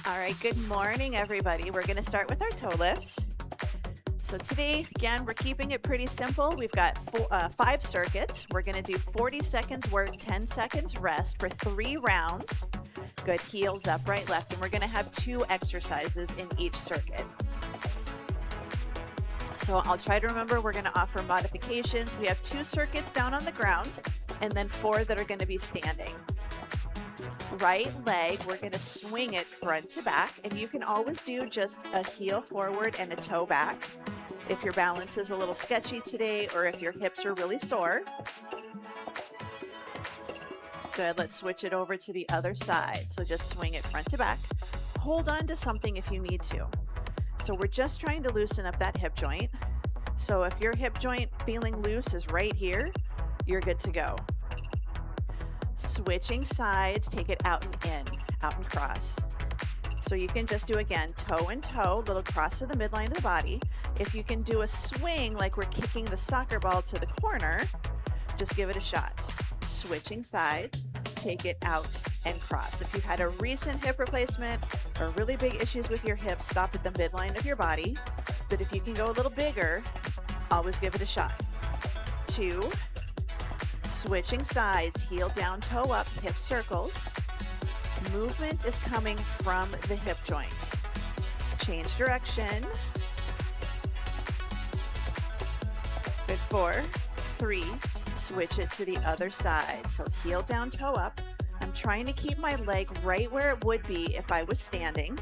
All right, good morning, everybody. We're going to start with our toe lifts. So today, again, we're keeping it pretty simple. We've got 5 circuits. We're going to do 40 seconds work, 10 seconds rest for 3 rounds. Good, heels up, right, left. And we're going to have 2 exercises in each circuit. So I'll try to remember we're going to offer modifications. We have 2 circuits down on the ground and then 4 that are going to be standing. Right leg, we're going to swing it front to back, and you can always do just a heel forward and a toe back if your balance is a little sketchy today or if your hips are really sore. Good, let's switch it over to the other side. So just swing it front to back. Hold on to something if you need to. So we're just trying to loosen up that hip joint. So if your hip joint feeling loose is right here, you're good to go. Switching sides, take it out and in, out and cross. So you can just do, again, toe and toe, little cross to the midline of the body. If you can do a swing like we're kicking the soccer ball to the corner, just give it a shot. Switching sides, take it out and cross. If you've had a recent hip replacement or really big issues with your hips, stop at the midline of your body. But if you can go a little bigger, always give it a shot. 2. Switching sides, heel down, toe up, hip circles. Movement is coming from the hip joint. Change direction. Good, 4, 3, switch it to the other side. So heel down, toe up. I'm trying to keep my leg right where it would be if I was standing.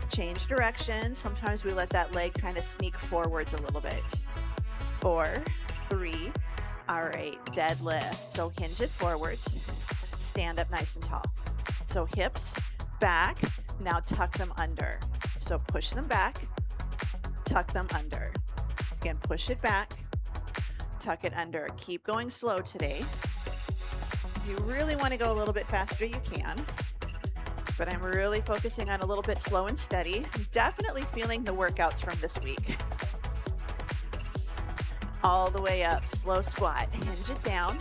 Change direction. Sometimes we let that leg kind of sneak forwards a little bit. 4, 3, all right, deadlift. So hinge it forwards, stand up nice and tall. So hips back, now tuck them under. So push them back, tuck them under. Again, push it back, tuck it under. Keep going slow today. If you really want to go a little bit faster, you can. But I'm really focusing on a little bit slow and steady. I'm definitely feeling the workouts from this week. All the way up, slow squat, hinge it down,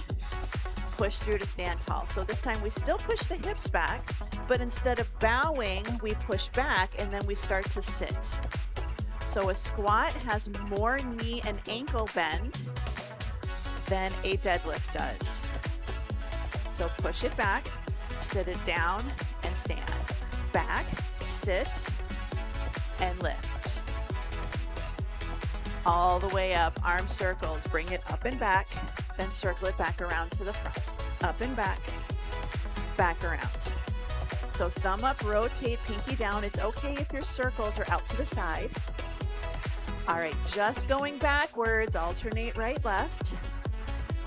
push through to stand tall. So this time we still push the hips back, but instead of bowing, we push back and then we start to sit. So a squat has more knee and ankle bend than a deadlift does. So push it back, sit it down and stand. Back, sit, and lift. All the way up, arm circles, bring it up and back, then circle it back around to the front. Up and back around. So thumb up, rotate, pinky down. It's okay if your circles are out to the side. All right, just going backwards, alternate right, left.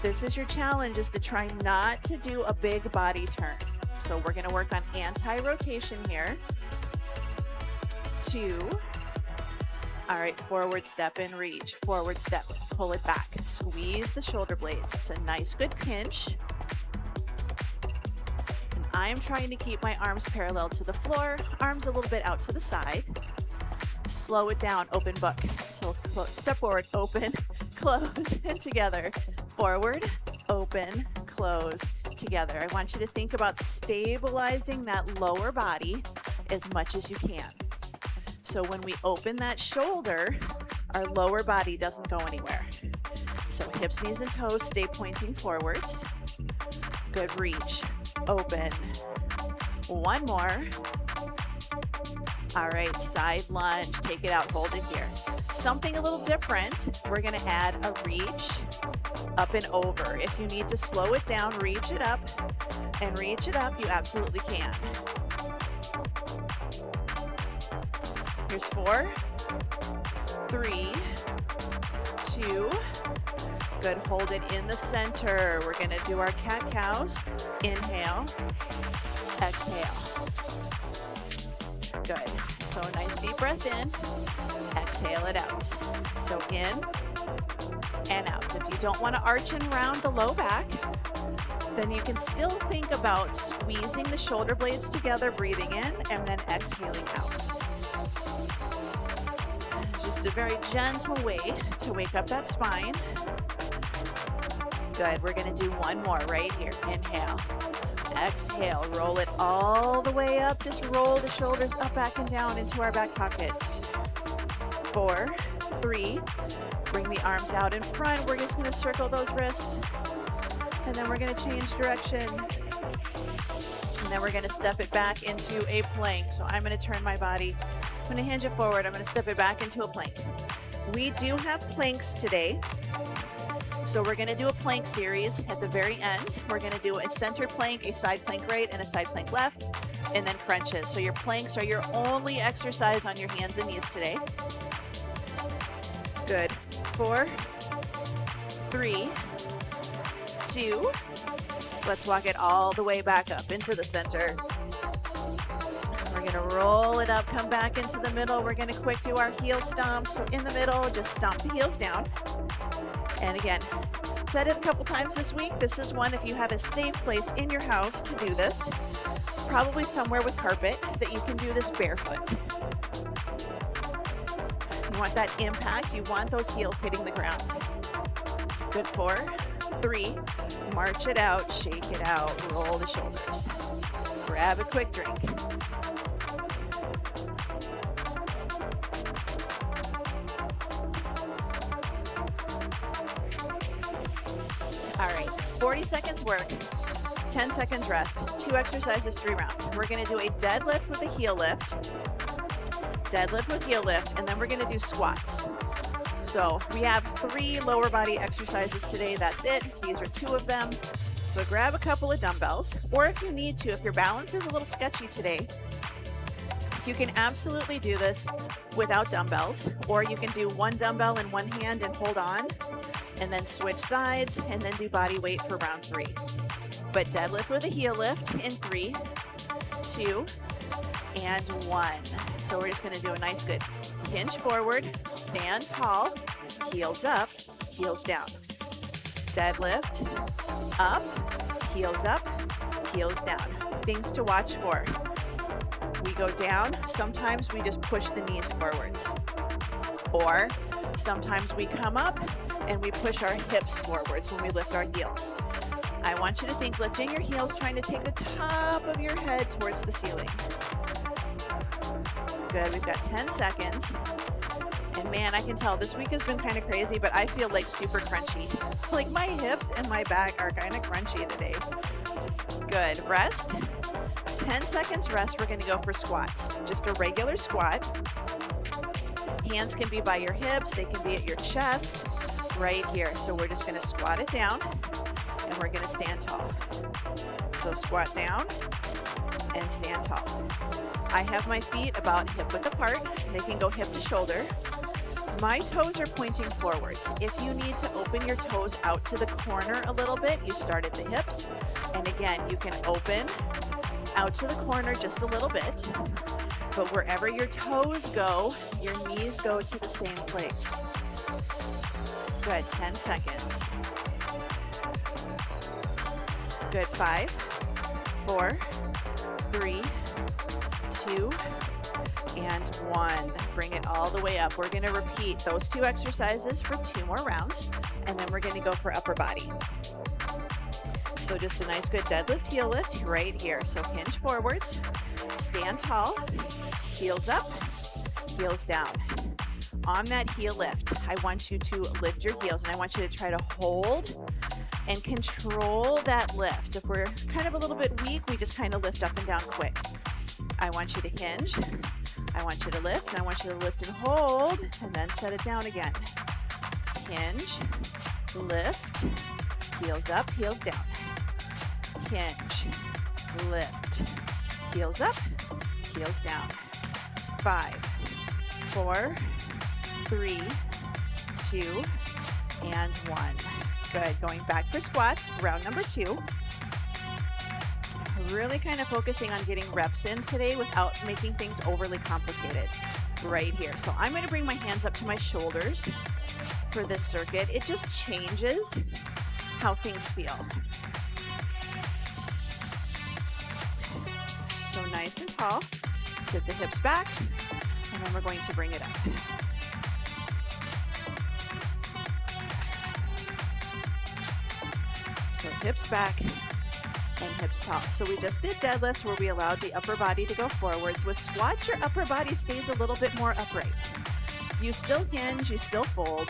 This is your challenge, is to try not to do a big body turn. So we're gonna work on anti-rotation here. 2. All right, forward step and reach, forward step, pull it back, squeeze the shoulder blades. It's a nice good pinch. And I'm trying to keep my arms parallel to the floor, arms a little bit out to the side. Slow it down, open book. So step forward, open, close, and together. Forward, open, close, together. I want you to think about stabilizing that lower body as much as you can. So when we open that shoulder, our lower body doesn't go anywhere. So hips, knees, and toes stay pointing forwards. Good, reach, open. 1 more. All right, side lunge, take it out, hold it here. Something a little different, we're gonna add a reach, up and over. If you need to slow it down, reach it up, and reach it up, you absolutely can. Here's 4, 3, 2, good, hold it in the center. We're gonna do our cat-cows. Inhale, exhale. Good, so nice deep breath in, exhale it out. So in and out. If you don't wanna arch and round the low back, then you can still think about squeezing the shoulder blades together, breathing in, and then exhaling out. Just a very gentle way to wake up that spine. Good, we're gonna do 1 more right here. Inhale, Exhale, roll it all the way up. Just roll the shoulders up, back, and down into our back pockets. 4, 3, bring the arms out in front. We're just gonna circle those wrists. And then we're gonna change direction. And then we're gonna step it back into a plank. So I'm gonna turn my body, I'm gonna hinge it forward. I'm gonna step it back into a plank. We do have planks today. So we're gonna do a plank series at the very end. We're gonna do a center plank, a side plank right, and a side plank left, and then crunches. So your planks are your only exercise on your hands and knees today. Good. 4, 3, 2. Let's walk it all the way back up into the center. We're gonna roll it up, come back into the middle. We're gonna quick do our heel stomps. So in the middle, just stomp the heels down. And again, said it a couple times this week. This is one, if you have a safe place in your house to do this, probably somewhere with carpet, that you can do this barefoot. You want that impact. You want those heels hitting the ground. Good. 4, 3, march it out, shake it out, roll the shoulders. Grab a quick drink. All right, 40 seconds work, 10 seconds rest, 2 exercises, 3 rounds. We're gonna do a deadlift with a heel lift, deadlift with heel lift, and then we're gonna do squats. So we have 3 lower body exercises today, that's it. These are 2 of them. So grab a couple of dumbbells, or if you need to, if your balance is a little sketchy today, you can absolutely do this without dumbbells, or you can do 1 dumbbell in one hand and hold on, and then switch sides, and then do body weight for round 3. But deadlift with a heel lift in 3, 2, and 1. So we're just gonna do a nice good hinge forward, stand tall, heels up, heels down. Deadlift, up, heels down. Things to watch for. We go down, sometimes we just push the knees forwards. Or sometimes we come up and we push our hips forwards when we lift our heels. I want you to think lifting your heels, trying to take the top of your head towards the ceiling. Good, we've got 10 seconds. And man, I can tell this week has been kind of crazy, but I feel like super crunchy. Like my hips and my back are kind of crunchy today. Good, rest. 10 seconds rest, we're gonna go for squats. Just a regular squat. Hands can be by your hips, they can be at your chest, right here. So we're just gonna squat it down, and we're gonna stand tall. So squat down and stand tall. I have my feet about hip width apart. They can go hip to shoulder. My toes are pointing forwards. If you need to open your toes out to the corner a little bit, you start at the hips. And again, you can open out to the corner just a little bit. But wherever your toes go, your knees go to the same place. Good, 10 seconds. Good, 5, 4, 3, 2, and 1. Bring it all the way up. We're gonna repeat those 2 exercises for 2 more rounds, and then we're gonna go for upper body. So just a nice good deadlift, heel lift right here. So hinge forwards, stand tall, heels up, heels down. On that heel lift, I want you to lift your heels, and I want you to try to hold and control that lift. If we're kind of a little bit weak, we just kind of lift up and down quick. I want you to hinge, I want you to lift, and I want you to lift and hold, and then set it down again. Hinge, lift, heels up, heels down. Hinge, lift, heels up, heels down. 5, 4, 3, 2, and 1. Good, going back for squats, round number 2. Really kind of focusing on getting reps in today without making things overly complicated right here. So I'm going to bring my hands up to my shoulders for this circuit. It just changes how things feel. So nice and tall, sit the hips back, and then we're going to bring it up. So hips back, and hips tall. So we just did deadlifts where we allowed the upper body to go forwards. With squats, your upper body stays a little bit more upright. You still hinge, you still fold,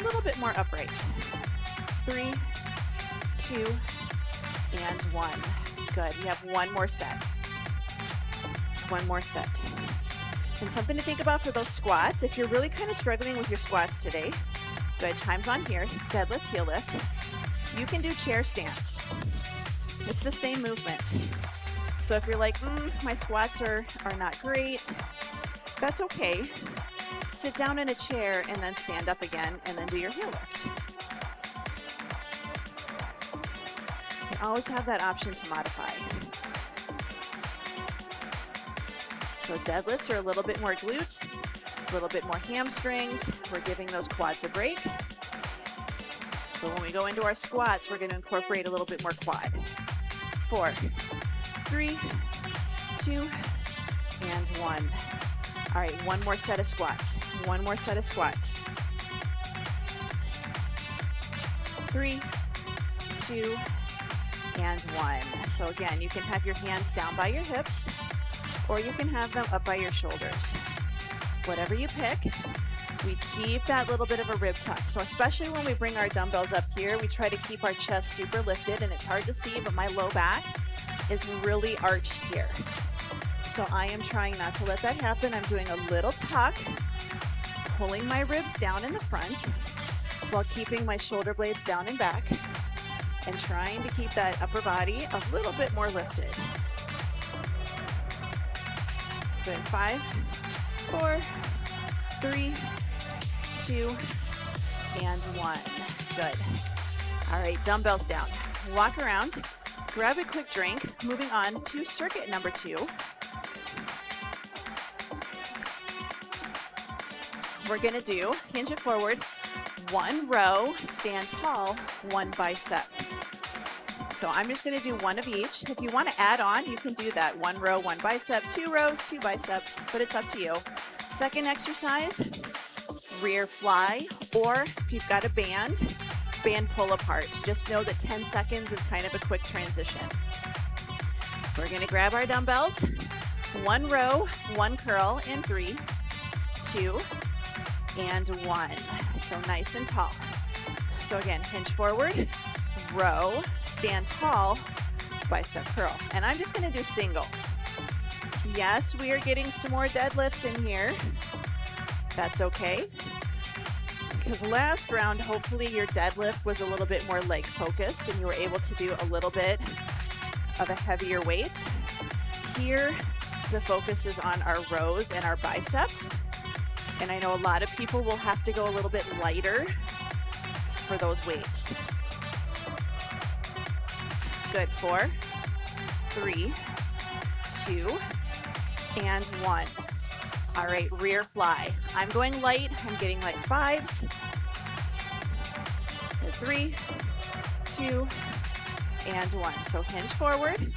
a little bit more upright. 3, 2, and 1. Good. We have one more set. One more set. And something to think about for those squats, if you're really kind of struggling with your squats today, good, time's on here, deadlift, heel lift. You can do chair stance. It's the same movement. So if you're like, my squats are not great, that's okay. Sit down in a chair and then stand up again and then do your heel lift. You always have that option to modify. So deadlifts are a little bit more glutes, a little bit more hamstrings. We're giving those quads a break. So when we go into our squats, we're going to incorporate a little bit more quad. 4, 3, 2, and 1. All right, one more set of squats. One more set of squats. 3, 2, and 1. So again, you can have your hands down by your hips, or you can have them up by your shoulders. Whatever you pick, we keep that little bit of a rib tuck. So especially when we bring our dumbbells up here, we try to keep our chest super lifted, and it's hard to see, but my low back is really arched here. So I am trying not to let that happen. I'm doing a little tuck, pulling my ribs down in the front while keeping my shoulder blades down and back, and trying to keep that upper body a little bit more lifted. Good. 5, 4, 3, 2, and 1. Good. All right, dumbbells down. Walk around, grab a quick drink. Moving on to circuit number 2. We're going to do hinge it forward, 1 row, stand tall, 1 bicep. So I'm just going to do 1 of each. If you want to add on, you can do that. 1 row, 1 bicep, 2 rows, 2 biceps, but it's up to you. Second exercise, rear fly, or if you've got a band pull aparts. Just know that 10 seconds is kind of a quick transition. We're going to grab our dumbbells, 1 row, 1 curl in 3, 2, and 1. So nice and tall. So again, hinge forward, row, stand tall, bicep curl. And I'm just going to do singles. Yes, we are getting some more deadlifts in here. That's okay. Because last round, hopefully your deadlift was a little bit more leg focused and you were able to do a little bit of a heavier weight. Here, the focus is on our rows and our biceps. And I know a lot of people will have to go a little bit lighter for those weights. Good. 4, 3, 2, and 1. All right, rear fly. I'm going light. I'm getting like 5s. 3, 2, and 1. So hinge forward.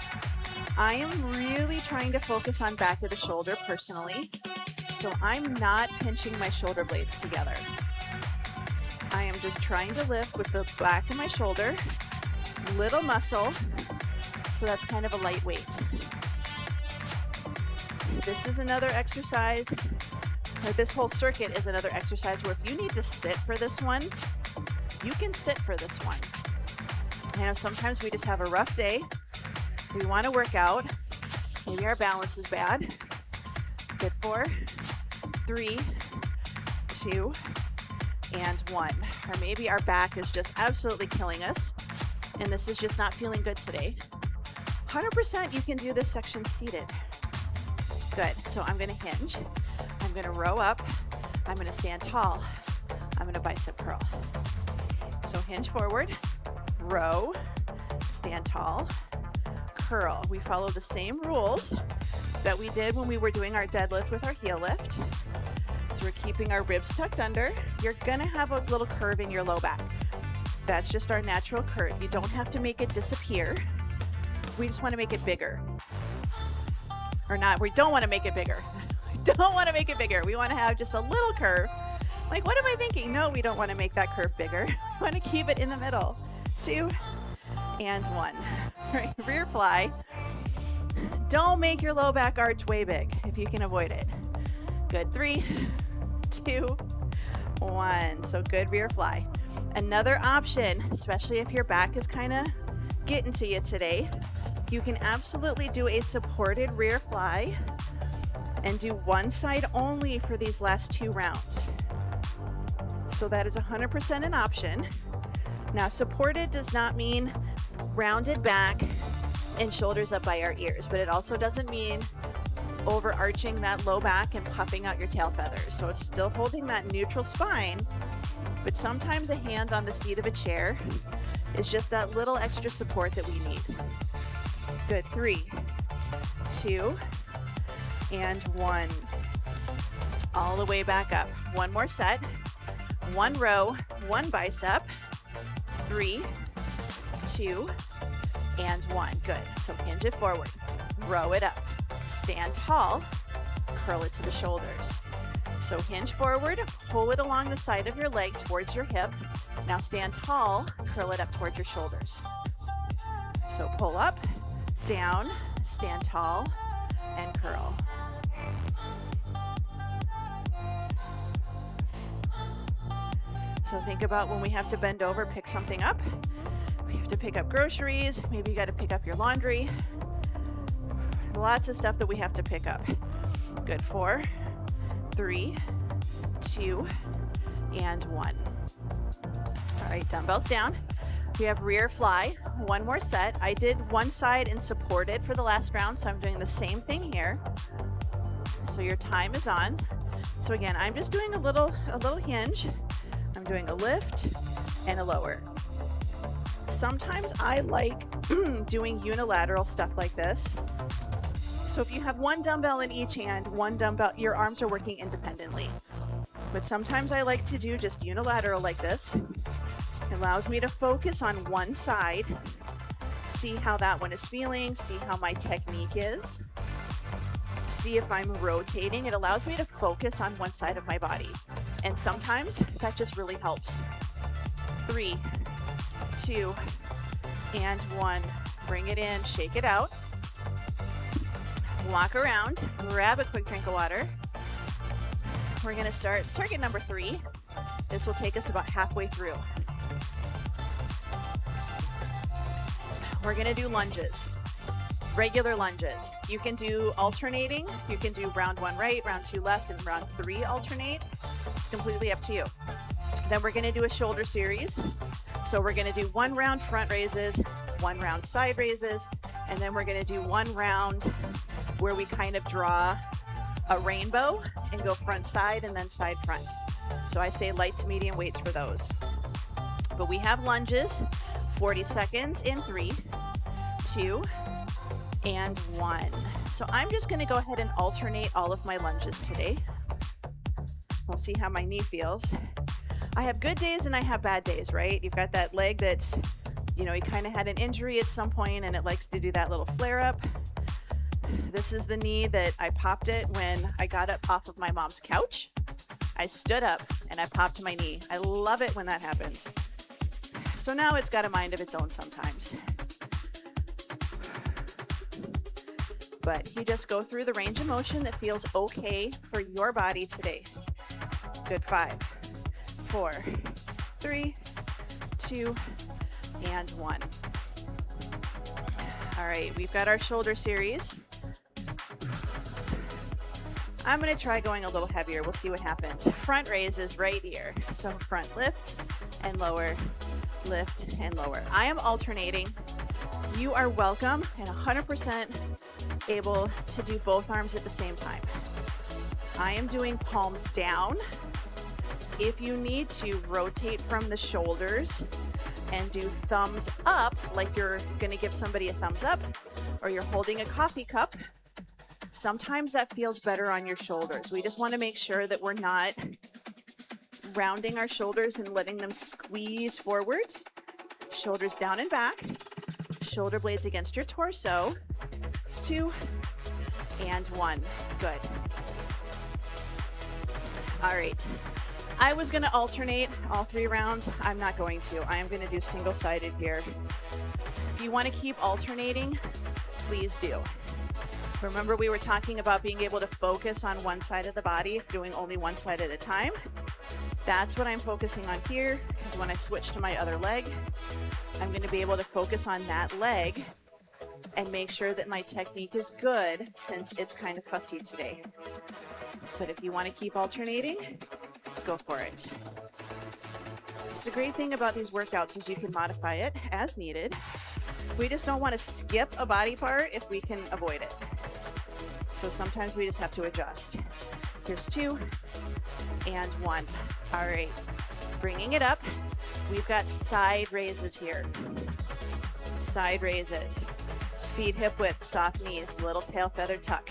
I am really trying to focus on back of the shoulder personally. So I'm not pinching my shoulder blades together. I am just trying to lift with the back of my shoulder, little muscle. So that's kind of a light weight. This is another exercise, or this whole circuit is another exercise where if you need to sit for this one, you can sit for this one. I know sometimes we just have a rough day. We want to work out. Maybe our balance is bad. Good. 4, 3, 2, and 1. Or maybe our back is just absolutely killing us, and this is just not feeling good today. 100% you can do this section seated. Good. So I'm going to hinge. I'm going to row up. I'm going to stand tall. I'm going to bicep curl. So hinge forward, row, stand tall, curl. We follow the same rules that we did when we were doing our deadlift with our heel lift. So we're keeping our ribs tucked under. You're going to have a little curve in your low back. That's just our natural curve. You don't have to make it disappear. We just want to make it bigger. Or not, we don't want to make it bigger. We don't want to make it bigger. We want to have just a little curve. Like, what am I thinking? No, we don't want to make that curve bigger. We want to keep it in the middle. 2, and 1. Right, rear fly. Don't make your low back arch way big if you can avoid it. Good, 3, 2, 1. So good rear fly. Another option, especially if your back is kind of getting to you today, you can absolutely do a supported rear fly and do one side only for these last 2 rounds. So that is 100% an option. Now, supported does not mean rounded back and shoulders up by our ears, but it also doesn't mean overarching that low back and puffing out your tail feathers. So it's still holding that neutral spine, but sometimes a hand on the seat of a chair is just that little extra support that we need. Good, 3, 2, and 1. All the way back up. One more set. 1 row, 1 bicep. 3, 2, and 1. Good. So hinge it forward. Row it up. Stand tall. Curl it to the shoulders. So hinge forward, pull it along the side of your leg towards your hip. Now stand tall, curl it up towards your shoulders. So pull up, down, stand tall, and curl. So think about when we have to bend over, pick something up. We have to pick up groceries. Maybe you got to pick up your laundry. Lots of stuff that we have to pick up. Good, 4, 3, 2, and 1. All right, dumbbells down. We have rear fly, 1 more set. I did one side and supported for the last round, so I'm doing the same thing here. So your time is on. So again, I'm just doing a little hinge. I'm doing a lift and a lower. Sometimes I like doing unilateral stuff like this. So if you have 1 dumbbell in each hand, 1 dumbbell, your arms are working independently. But sometimes I like to do just unilateral like this. It allows me to focus on one side, see how that one is feeling, see how my technique is, see if I'm rotating. It allows me to focus on one side of my body. And sometimes that just really helps. 3, 2, and 1. Bring it in, shake it out. Walk around, grab a quick drink of water. We're going to start circuit number 3. This will take us about halfway through. We're going to do lunges, regular lunges. You can do alternating. You can do round 1 right, round 2 left, and round 3 alternate. It's completely up to you. Then we're going to do a shoulder series. So we're going to do 1 round front raises, 1 round side raises, and then we're going to do 1 round where we kind of draw a rainbow and go front side and then side front. So I say light to medium weights for those. But we have lunges, 40 seconds in 3, 2, and 1. So I'm just going to go ahead and alternate all of my lunges today. We'll see how my knee feels. I have good days and I have bad days, right? You've got that leg that's, you kind of had an injury at some point and it likes to do that little flare up. This is the knee that I popped it when I got up off of my mom's couch. I stood up and I popped my knee. I love it when that happens. So now it's got a mind of its own sometimes. But you just go through the range of motion that feels okay for your body today. Good, 5, 4, 3, 2, and 1. All right, we've got our shoulder series. I'm going to try going a little heavier. We'll see what happens. Front raise is right here. So front lift and lower, lift and lower. I am alternating. You are welcome and 100% able to do both arms at the same time. I am doing palms down. If you need to rotate from the shoulders and do thumbs up, like you're going to give somebody a thumbs up, or you're holding a coffee cup, sometimes that feels better on your shoulders. We just want to make sure that we're not rounding our shoulders and letting them squeeze forwards. Shoulders down and back. Shoulder blades against your torso. 2 and 1. Good. All right. I was going to alternate all 3 rounds. I'm not going to. I am going to do single-sided here. If you want to keep alternating, please do. Remember, we were talking about being able to focus on one side of the body, doing only one side at a time. That's what I'm focusing on here, because when I switch to my other leg, I'm going to be able to focus on that leg and make sure that my technique is good, since it's kind of fussy today. But if you want to keep alternating, go for it. So the great thing about these workouts is you can modify it as needed. We just don't want to skip a body part if we can avoid it. So sometimes we just have to adjust. Here's 2 and 1. All right, bringing it up. We've got side raises here. Side raises. Feet hip width, soft knees, little tail feather tuck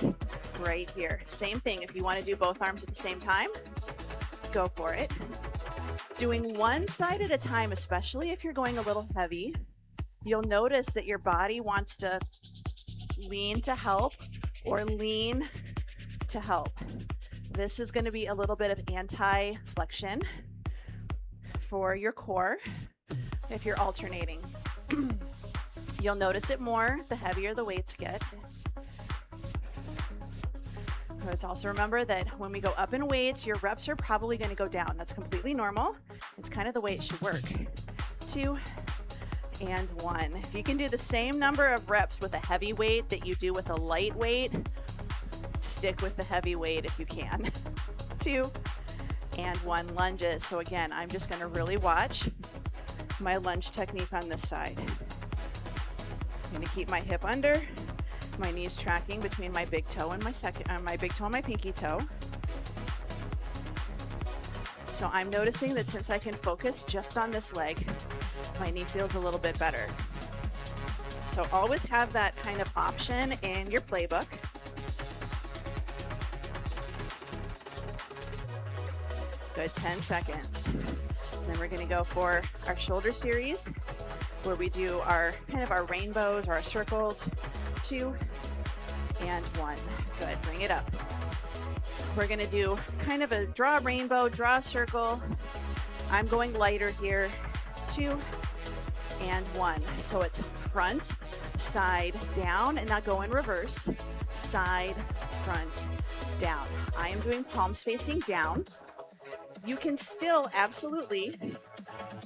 right here. Same thing, if you want to do both arms at the same time, go for it. Doing one side at a time, especially if you're going a little heavy, you'll notice that your body wants to lean to help or lean to help. This is going to be a little bit of anti-flexion for your core if you're alternating. You'll notice it more the heavier the weights get. Let's also remember that when we go up in weights, your reps are probably going to go down. That's completely normal. It's kind of the way it should work. 2 and 1. If you can do the same number of reps with a heavy weight that you do with a light weight, stick with the heavy weight if you can. 2 and 1 lunges. So again, I'm just going to really watch my lunge technique on this side. I'm going to keep my hip under, my knees tracking between my big toe and my big toe and my pinky toe. So I'm noticing that since I can focus just on this leg, my knee feels a little bit better. So always have that kind of option in your playbook. Good, 10 seconds. And then we're going to go for our shoulder series, where we do our kind of our rainbows or our circles. 2 and 1. Good, bring it up. We're going to do kind of a draw rainbow, draw circle. I'm going lighter here. 2 and 1. So it's front, side, down, and now go in reverse. Side, front, down. I am doing palms facing down. You can still absolutely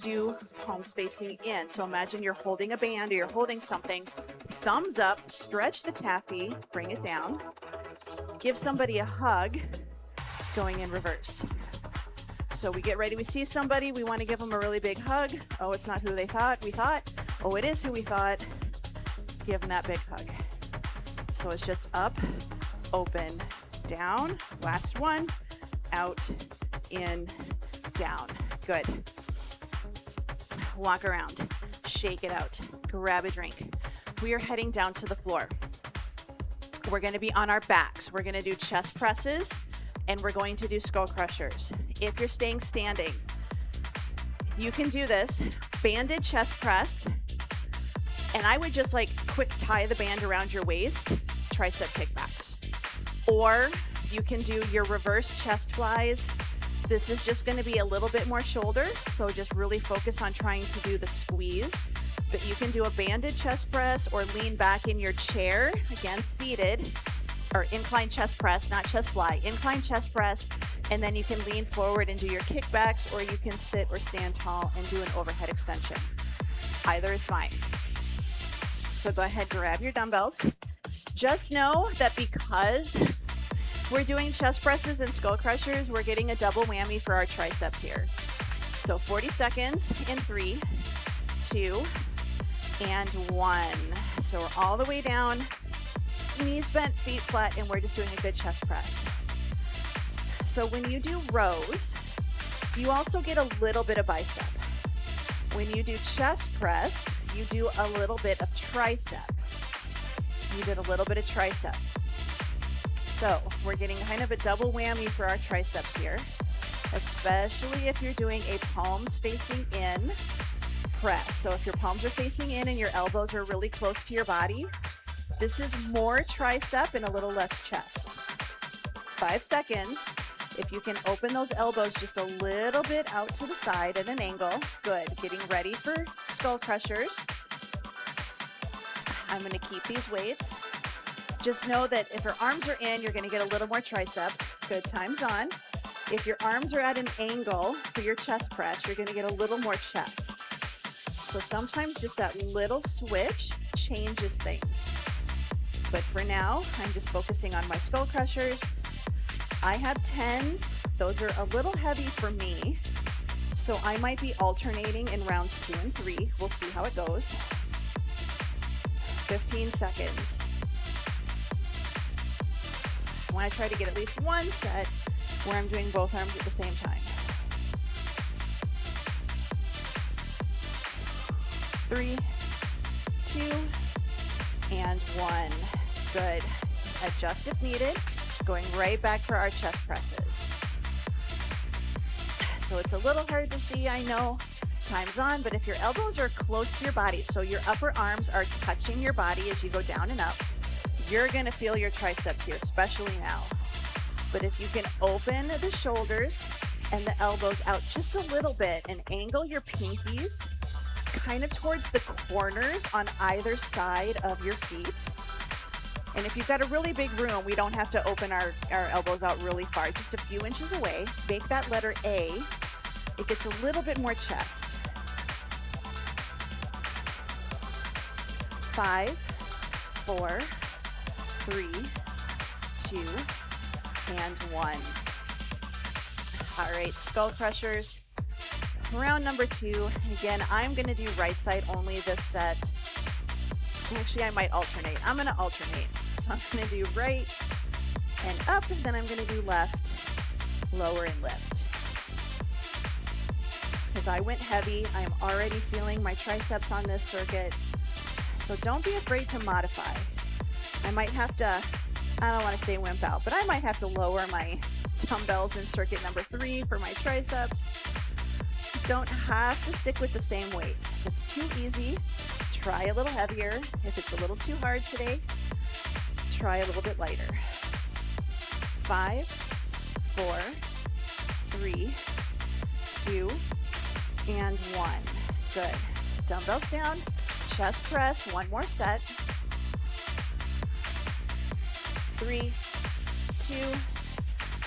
do palms facing in. So imagine you're holding a band or you're holding something. Thumbs up, stretch the taffy, bring it down. Give somebody a hug, going in reverse. So we get ready, we see somebody, we want to give them a really big hug. Oh, it's not who we thought. Oh, it is who we thought. Give them that big hug. So it's just up, open, down. Last one, out, in, down. Good. Walk around, shake it out, grab a drink. We are heading down to the floor. We're going to be on our backs. We're going to do chest presses, and we're going to do skull crushers. If you're staying standing, you can do this banded chest press, and I would just like quick tie the band around your waist, tricep kickbacks. Or you can do your reverse chest flies. This is just going to be a little bit more shoulder, so just really focus on trying to do the squeeze. But you can do a banded chest press or lean back in your chair, again, seated, or incline chest press, not chest fly, incline chest press, and then you can lean forward and do your kickbacks, or you can sit or stand tall and do an overhead extension. Either is fine. So go ahead, grab your dumbbells. Just know that because we're doing chest presses and skull crushers, we're getting a double whammy for our triceps here. So 40 seconds in 3, 2, and 1. So we're all the way down, knees bent, feet flat, and we're just doing a good chest press. So when you do rows, you also get a little bit of bicep. When you do chest press, you do a little bit of tricep. You did a little bit of tricep. So we're getting kind of a double whammy for our triceps here, especially if you're doing a palms facing in press. So if your palms are facing in and your elbows are really close to your body, this is more tricep and a little less chest. 5 seconds. If you can open those elbows just a little bit out to the side at an angle, good. Getting ready for skull crushers. I'm going to keep these weights. Just know that if your arms are in, you're going to get a little more tricep. Good, time's on. If your arms are at an angle for your chest press, you're going to get a little more chest. So sometimes just that little switch changes things. But for now, I'm just focusing on my Skullcrushers. I have 10s. Those are a little heavy for me. So I might be alternating in rounds 2 and 3. We'll see how it goes. 15 seconds. I want to try to get at least one set where I'm doing both arms at the same time. 3, 2, and 1. Good. Adjust if needed. Going right back for our chest presses. So it's a little hard to see, I know. Time's on, but if your elbows are close to your body, so your upper arms are touching your body as you go down and up, you're going to feel your triceps here, especially now. But if you can open the shoulders and the elbows out just a little bit and angle your pinkies kind of towards the corners on either side of your feet. And if you've got a really big room, we don't have to open our elbows out really far, just a few inches away. Make that letter A. It gets a little bit more chest. 5, 4, 3, 2, and 1. All right, Skullcrushers. Round number 2. Again, I'm going to do right side only this set. Actually, I might alternate. I'm going to alternate. So I'm going to do right and up, and then I'm going to do left, lower, and lift. Because I went heavy, I am already feeling my triceps on this circuit. So don't be afraid to modify. I might have to, I don't want to say wimp out, but I might have to lower my dumbbells in circuit number 3 for my triceps. Don't have to stick with the same weight. If it's too easy, try a little heavier. If it's a little too hard today, try a little bit lighter. 5, 4, 3, 2, and 1. Good. Dumbbells down, chest press, one more set. 3, 2,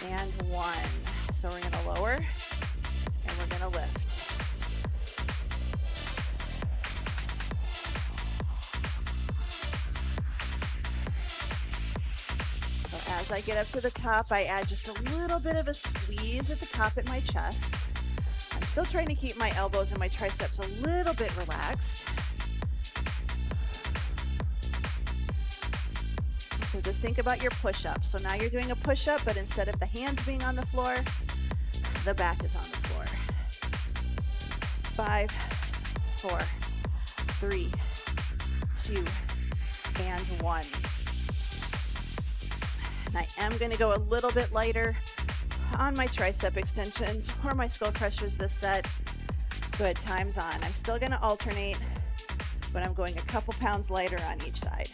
and 1. So we're going to lower and we're going to lift. So as I get up to the top, I add just a little bit of a squeeze at the top at my chest. I'm still trying to keep my elbows and my triceps a little bit relaxed. So just think about your push-up. So now you're doing a push-up, but instead of the hands being on the floor, the back is on the floor. 5, 4, 3, 2, and 1. And I am going to go a little bit lighter on my tricep extensions or my Skullcrushers this set. Good, time's on. I'm still going to alternate, but I'm going a couple pounds lighter on each side.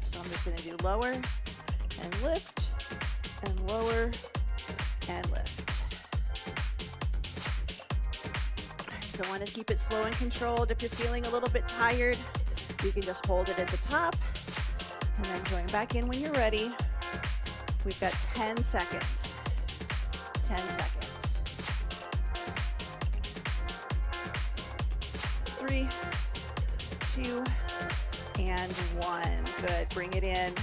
So I'm just going to do lower and lift and lower and lift. I still want to keep it slow and controlled. If you're feeling a little bit tired, you can just hold it at the top and then join back in when you're ready. We've got 10 seconds. 10 seconds. 3, 2, and 1. Good. Bring it in.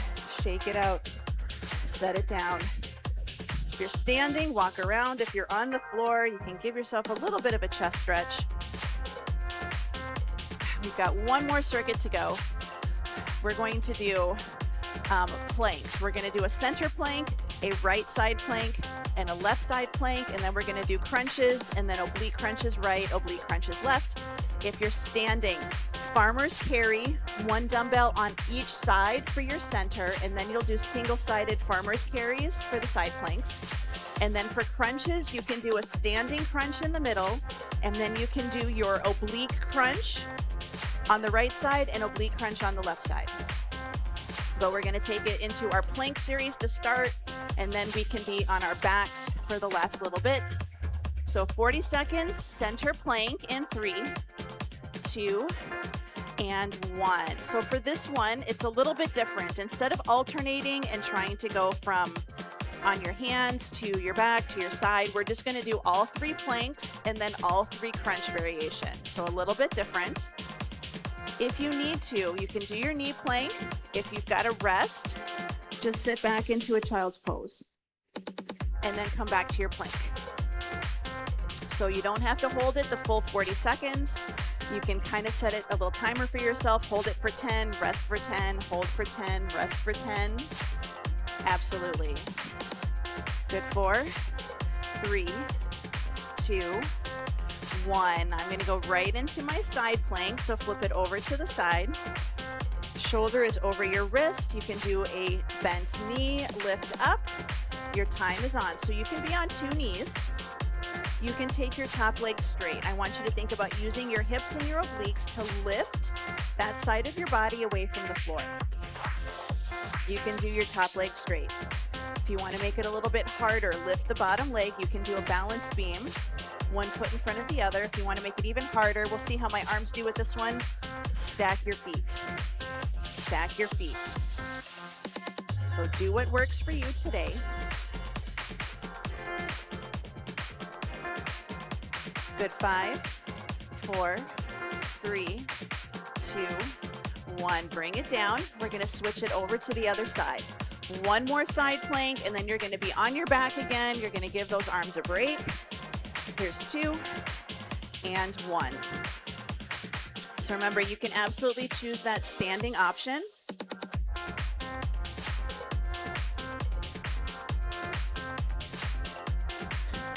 Shake it out. Set it down. If you're standing, walk around. If you're on the floor, you can give yourself a little bit of a chest stretch. We've got one more circuit to go. We're going to do planks. We're going to do a center plank, a right side plank, and a left side plank, and then we're going to do crunches, and then oblique crunches right, oblique crunches left. If you're standing, farmer's carry, one dumbbell on each side for your center, and then you'll do single-sided farmer's carries for the side planks. And then for crunches, you can do a standing crunch in the middle, and then you can do your oblique crunch on the right side and oblique crunch on the left side. But we're going to take it into our plank series to start, and then we can be on our backs for the last little bit. So 40 seconds, center plank in 3, 2, and 1. So for this one, it's a little bit different. Instead of alternating and trying to go from on your hands to your back to your side, we're just going to do all 3 planks and then all 3 crunch variations. So a little bit different. If you need to, you can do your knee plank. If you've got to rest, just sit back into a child's pose and then come back to your plank. So you don't have to hold it the full 40 seconds. You can kind of set it a little timer for yourself. Hold it for 10, rest for 10, hold for 10, rest for 10. Absolutely. Good. 4, 3, 2, 1. I'm going to go right into my side plank. So flip it over to the side. Shoulder is over your wrist. You can do a bent knee, lift up. Your time is on. So you can be on 2 knees. You can take your top leg straight. I want you to think about using your hips and your obliques to lift that side of your body away from the floor. You can do your top leg straight. If you want to make it a little bit harder, lift the bottom leg. You can do a balance beam, one foot in front of the other. If you want to make it even harder, we'll see how my arms do with this one. Stack your feet. Stack your feet. So do what works for you today. Good. 5, 4, 3, 2, 1. Bring it down. We're going to switch it over to the other side. One more side plank, and then you're going to be on your back again. You're going to give those arms a break. Here's 2 and 1. So remember, you can absolutely choose that standing option.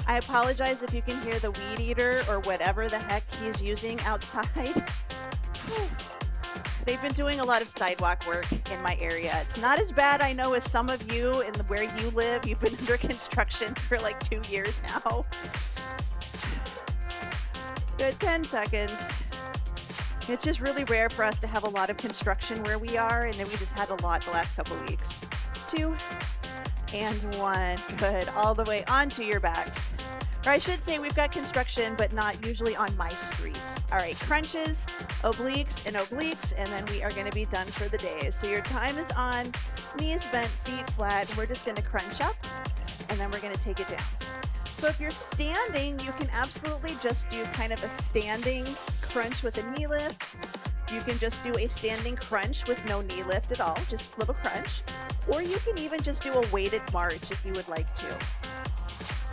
I apologize if you can hear the weed eater or whatever the heck he's using outside. They've been doing a lot of sidewalk work in my area. It's not as bad, I know, as some of you in where you live. You've been under construction for like 2 years now. Good. 10 seconds. It's just really rare for us to have a lot of construction where we are, and then we just had a lot the last couple weeks. 2 and 1. Good. All the way onto your backs. Or I should say we've got construction, but not usually on my street. All right, crunches, obliques, and then we are going to be done for the day. So your time is on, knees bent, feet flat. We're just going to crunch up, and then we're going to take it down. So if you're standing, you can absolutely just do kind of a standing crunch with a knee lift. You can just do a standing crunch with no knee lift at all, just little crunch. Or you can even just do a weighted march if you would like to.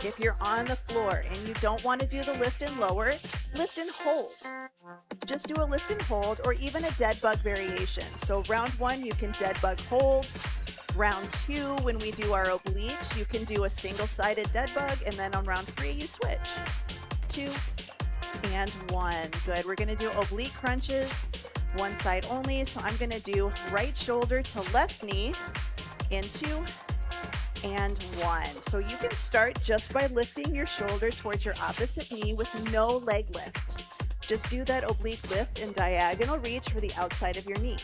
If you're on the floor and you don't want to do the lift and lower, lift and hold. Just do a lift and hold, or even a dead bug variation. So round 1, you can dead bug hold. Round 2, when we do our obliques, you can do a single-sided dead bug, and then on round 3, you switch. 2 and 1. Good. We're going to do oblique crunches, one side only. So I'm going to do right shoulder to left knee in 2 and 1. So you can start just by lifting your shoulder towards your opposite knee with no leg lift. Just do that oblique lift and diagonal reach for the outside of your knee.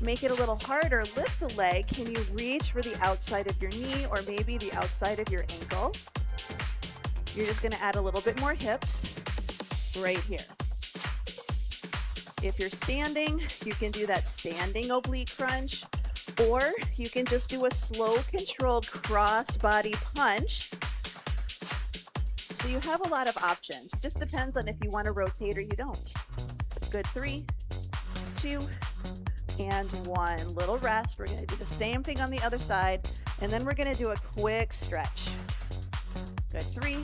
Make it a little harder. Lift the leg. Can you reach for the outside of your knee or maybe the outside of your ankle? You're just going to add a little bit more hips right here. If you're standing, you can do that standing oblique crunch, or you can just do a slow controlled cross body punch. So you have a lot of options. Just depends on if you want to rotate or you don't. Good. 3, 2, and 1. Little rest. We're going to do the same thing on the other side, and then we're going to do a quick stretch. Good. 3,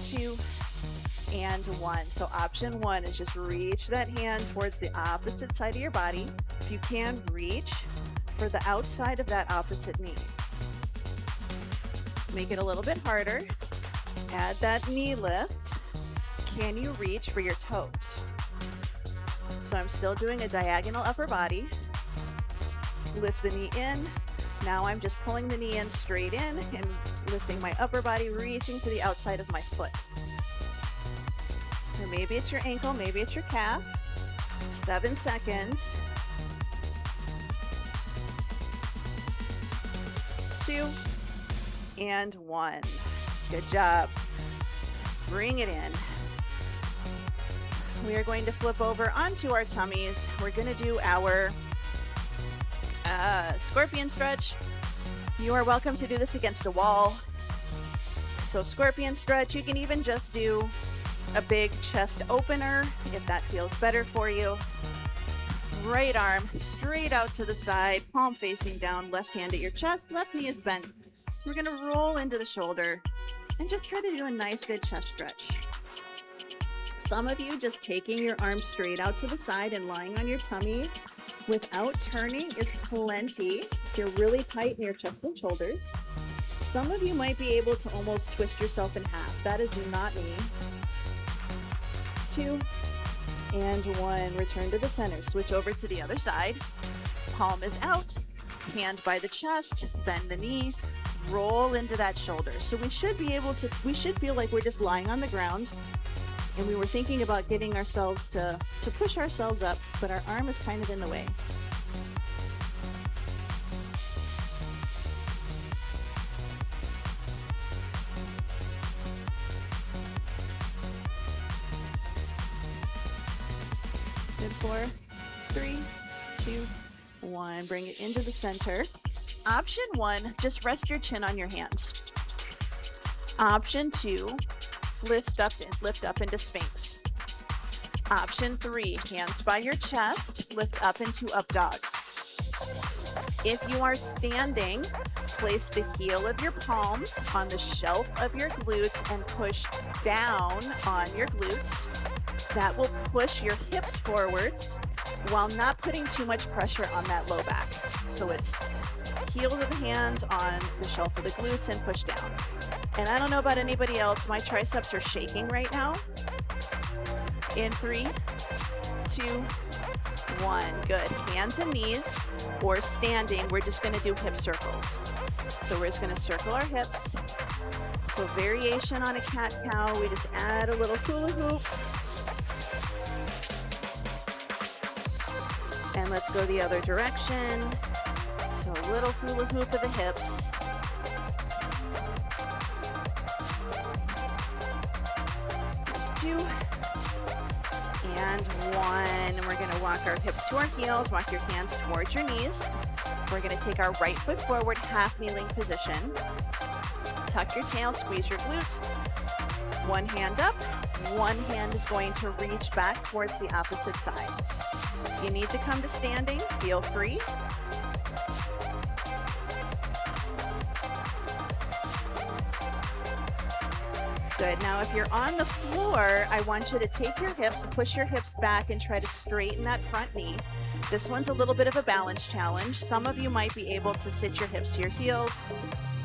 2, and 1. So option 1 is just reach that hand towards the opposite side of your body. If you can, reach for the outside of that opposite knee. Make it a little bit harder. Add that knee lift. Can you reach for your toes? So I'm still doing a diagonal upper body. Lift the knee in. Now I'm just pulling the knee in straight in and lifting my upper body, reaching to the outside of my foot. And maybe it's your ankle, maybe it's your calf. 7 seconds. 2 and 1. Good job. Bring it in. We are going to flip over onto our tummies. We're going to do our scorpion stretch. You are welcome to do this against a wall. So scorpion stretch, you can even just do a big chest opener if that feels better for you. Right arm straight out to the side, palm facing down, left hand at your chest, left knee is bent. We're going to roll into the shoulder and just try to do a nice good chest stretch. Some of you just taking your arms straight out to the side and lying on your tummy without turning is plenty. If you're really tight in your chest and shoulders. Some of you might be able to almost twist yourself in half. That is not me. 2 and 1. Return to the center. Switch over to the other side. Palm is out. Hand by the chest. Bend the knee. Roll into that shoulder. So we should be able to, we should feel like we're just lying on the ground. And we were thinking about getting ourselves to push ourselves up, but our arm is kind of in the way. Good. 4, 3, 2, 1. Bring it into the center. Option 1, just rest your chin on your hands. Option 2, lift up into Sphinx. Option 3, hands by your chest, lift up into Up Dog. If you are standing, place the heel of your palms on the shelf of your glutes and push down on your glutes. That will push your hips forwards while not putting too much pressure on that low back. So it's heel of the hands on the shelf of the glutes and push down. And I don't know about anybody else, my triceps are shaking right now. In 3, 2, 1. Good. Hands and knees, or standing, we're just going to do hip circles. So we're just going to circle our hips. So variation on a cat-cow, we just add a little hula hoop. And let's go the other direction. So a little hula hoop of the hips. There's 2 and 1. And we're going to walk our hips to our heels, walk your hands towards your knees. We're going to take our right foot forward, half kneeling position. Tuck your tail, squeeze your glute. One hand up, one hand is going to reach back towards the opposite side. If you need to come to standing, feel free. Good. Now, if you're on the floor, I want you to take your hips, push your hips back, and try to straighten that front knee. This one's a little bit of a balance challenge. Some of you might be able to sit your hips to your heels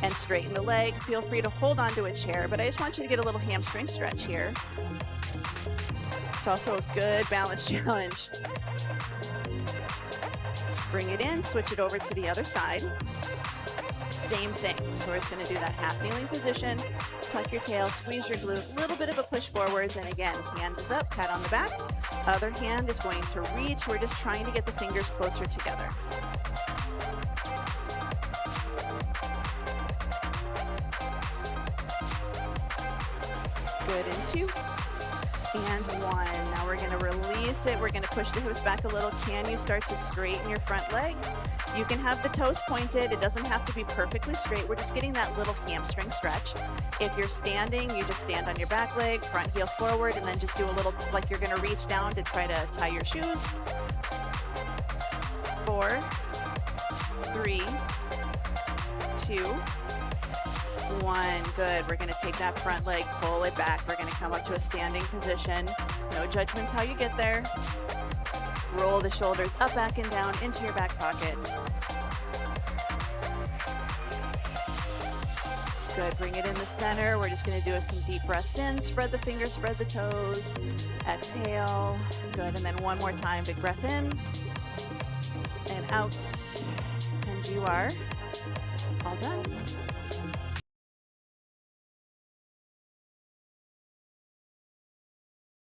and straighten the leg. Feel free to hold onto a chair, but I just want you to get a little hamstring stretch here. It's also a good balance challenge. Bring it in, switch it over to the other side. Same thing. So we're just going to do that half kneeling position. Tuck your tail, squeeze your glute, a little bit of a push forwards, and again, hand is up, pat on the back. Other hand is going to reach. We're just trying to get the fingers closer together. Good. In 2 and 1. Now we're going to release it. We're going to push the hips back a little. Can you start to straighten your front leg? You can have the toes pointed. It doesn't have to be perfectly straight. We're just getting that little hamstring stretch. If you're standing, you just stand on your back leg, front heel forward, and then just do a little like you're going to reach down to try to tie your shoes. 4, 3, 2, 1. Good. We're going to take that front leg, pull it back. We're going to come up to a standing position. No judgments how you get there. Roll the shoulders up, back, and down into your back pocket. Good. Bring it in the center. We're just going to do some deep breaths in. Spread the fingers, spread the toes. Exhale. Good. And then one more time. Big breath in and out. And you are all done.